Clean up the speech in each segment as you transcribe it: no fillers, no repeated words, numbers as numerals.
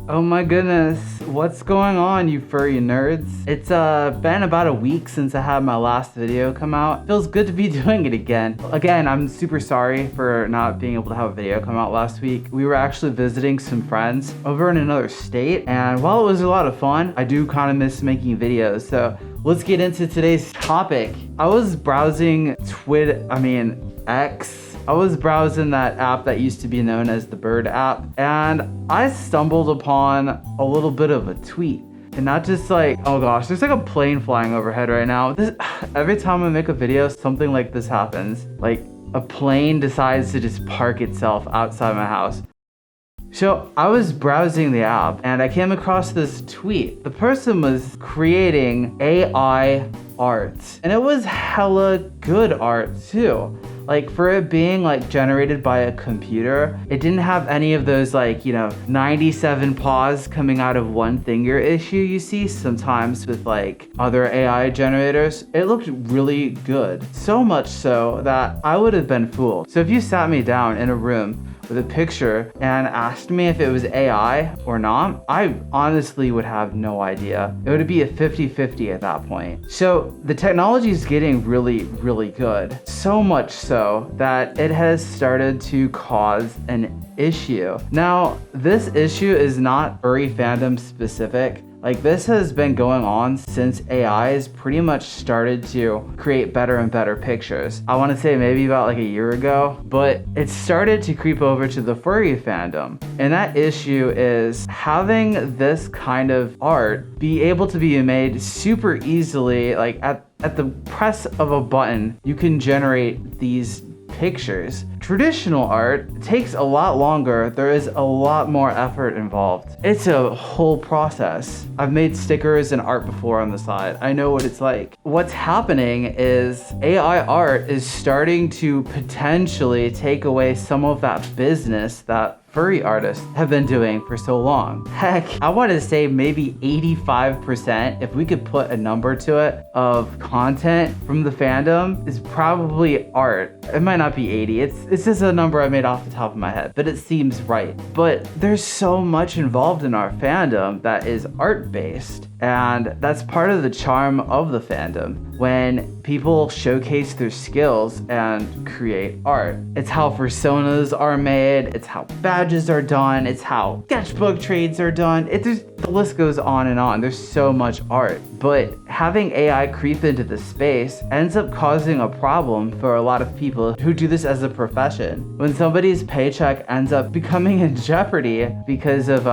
Oh my goodness, what's going on, you furry nerds? It's been about a week since I had my last video come out. Feels good to be doing it again. Again, I'm super sorry for not being able to have a video come out last week. We were actually visiting some friends over in another state, and while it was a lot of fun, I do kind of miss making videos. So let's get into today's topic. I was browsing X. I was browsing that app that used to be known as the Bird app, and I stumbled upon a little bit of a tweet. And not just like, oh gosh, there's like a plane flying overhead right now. Every time I make a video, something like this happens. Like a plane decides to just park itself outside my house. So I was browsing the app and I came across this tweet. The person was creating AI art, and it was hella good art too. Like, for it being like generated by a computer, it didn't have any of those 97 paws coming out of one finger issue you see sometimes with like other AI generators. It looked really good. So much so that I would have been fooled. So if you sat me down in a room with a picture and asked me if it was AI or not, I honestly would have no idea. It would be a 50-50 at that point. So the technology is getting really, really good. So much so that it has started to cause an issue. Now, this issue is not furry fandom specific. Like, this has been going on since AI has pretty much started to create better and better pictures. I want to say maybe about like a year ago, but it started to creep over to the furry fandom. And that issue is having this kind of art be able to be made super easily. Like at the press of a button, you can generate these pictures. Traditional art takes a lot longer. There is a lot more effort involved. It's a whole process. I've made stickers and art before on the side. I know what it's like. What's happening is AI art is starting to potentially take away some of that business that furry artists have been doing for so long. Heck, I want to say maybe 85%, if we could put a number to it, of content from the fandom is probably art. It might not be 80. It's just a number I made off the top of my head, but it seems right. But there's so much involved in our fandom that is art-based. And that's part of the charm of the fandom, when people showcase their skills and create art. It's how personas are made, it's how badges are done, it's how sketchbook trades are done. The list goes on and on. There's so much art. But having AI creep into the space ends up causing a problem for a lot of people who do this as a profession. When somebody's paycheck ends up becoming in jeopardy because of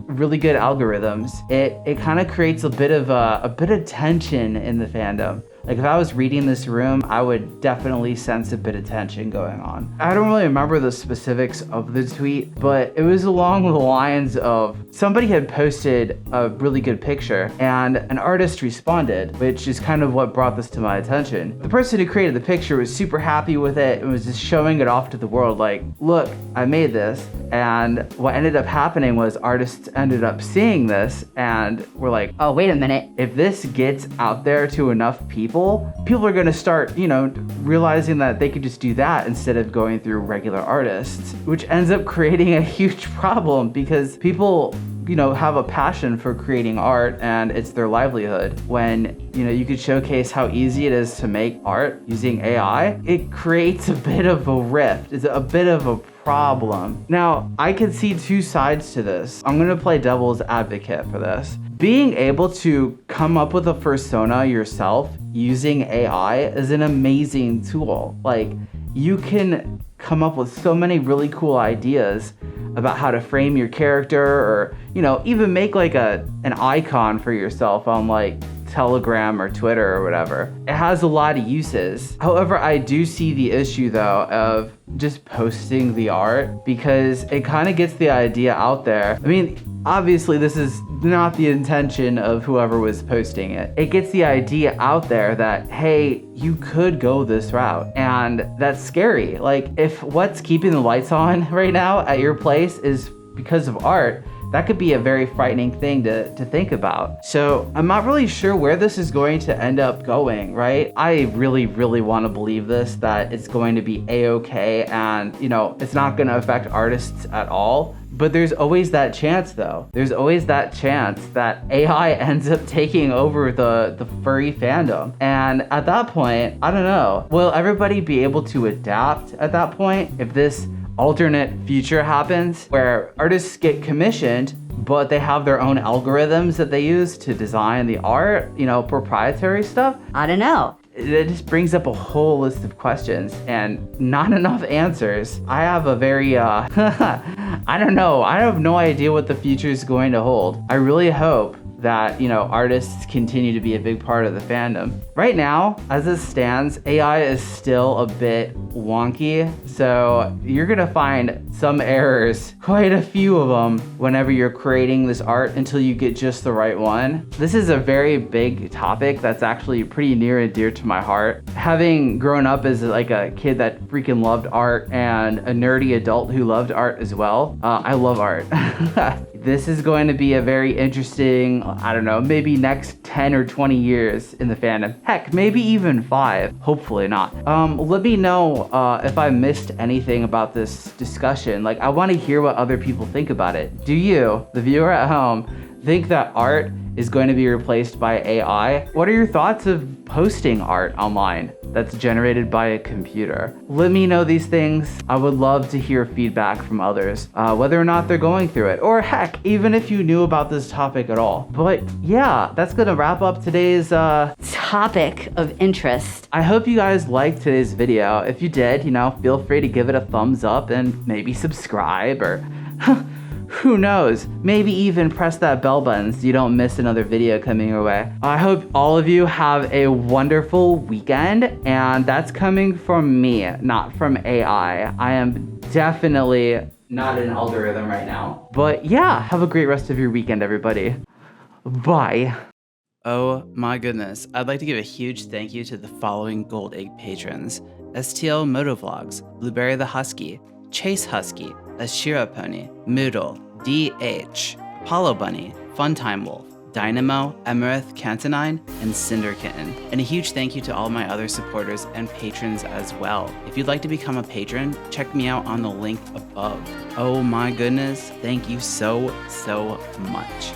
really good algorithms, it kind of creates a bit of tension in the fandom. Like, if I was reading this room, I would definitely sense a bit of tension going on. I don't really remember the specifics of the tweet, but it was along the lines of somebody had posted a really good picture and an artist responded, which is kind of what brought this to my attention. The person who created the picture was super happy with it and was just showing it off to the world like, look, I made this. And what ended up happening was artists ended up seeing this and were like, oh, wait a minute. If this gets out there to enough people are going to start, realizing that they could just do that instead of going through regular artists, which ends up creating a huge problem because people, have a passion for creating art and it's their livelihood. When, you could showcase how easy it is to make art using AI, it creates a bit of a rift. It's a bit of a problem. Now, I can see two sides to this. I'm going to play devil's advocate for this. Being able to come up with a persona yourself using AI is an amazing tool. Like, you can come up with so many really cool ideas about how to frame your character, or even make like an icon for yourself on like Telegram or Twitter or whatever. It has a lot of uses. However, I do see the issue though of just posting the art, because it kind of gets the idea out there. I mean, obviously this is not the intention of whoever was posting it. It gets the idea out there that, hey, you could go this route, and that's scary. Like, if what's keeping the lights on right now at your place is because of art, that could be a very frightening thing to think about. So I'm not really sure where this is going to end up going, right? I really, really want to believe this, that it's going to be a-okay and, you know, it's not going to affect artists at all. But there's always that chance though. There's always that chance that AI ends up taking over the furry fandom. And at that point, I don't know, will everybody be able to adapt at that point if this alternate future happens where artists get commissioned, but they have their own algorithms that they use to design the art, you know, proprietary stuff? I don't know. It just brings up a whole list of questions and not enough answers. I have a very, I don't know. I have no idea what the future is going to hold. I really hope that, you know, artists continue to be a big part of the fandom. Right now, as it stands, AI is still a bit wonky, so you're gonna find some errors, quite a few of them, whenever you're creating this art until you get just the right one. This is a very big topic that's actually pretty near and dear to my heart. Having grown up as like a kid that freaking loved art and a nerdy adult who loved art as well, I love art. This is going to be a very interesting, I don't know, maybe next 10 or 20 years in the fandom. Heck, maybe even 5. Hopefully not. Let me know if I missed anything about this discussion. Like, I want to hear what other people think about it. Do you, the viewer at home, think that art is going to be replaced by AI? What are your thoughts of posting art online that's generated by a computer? Let me know these things. I would love to hear feedback from others, whether or not they're going through it, or heck, even if you knew about this topic at all. But yeah, that's gonna wrap up today's topic of interest. I hope you guys liked today's video. If you did, you know, feel free to give it a thumbs up and maybe subscribe, or who knows, maybe even press that bell button so you don't miss another video coming your way. I hope all of you have a wonderful weekend, and that's coming from me, not from AI. I am definitely not an algorithm right now. But yeah, have a great rest of your weekend, everybody. Bye. Oh my goodness, I'd like to give a huge thank you to the following Gold Egg patrons: STL Motovlogs, Blueberry the Husky, Chase Husky, Ashira Pony, Moodle, DH, Apollo Bunny, Funtime Wolf, Dynamo, Emerith Cantonine, and Cinder Kitten. And a huge thank you to all my other supporters and patrons as well. If you'd like to become a patron, check me out on the link above. Oh my goodness, thank you so much.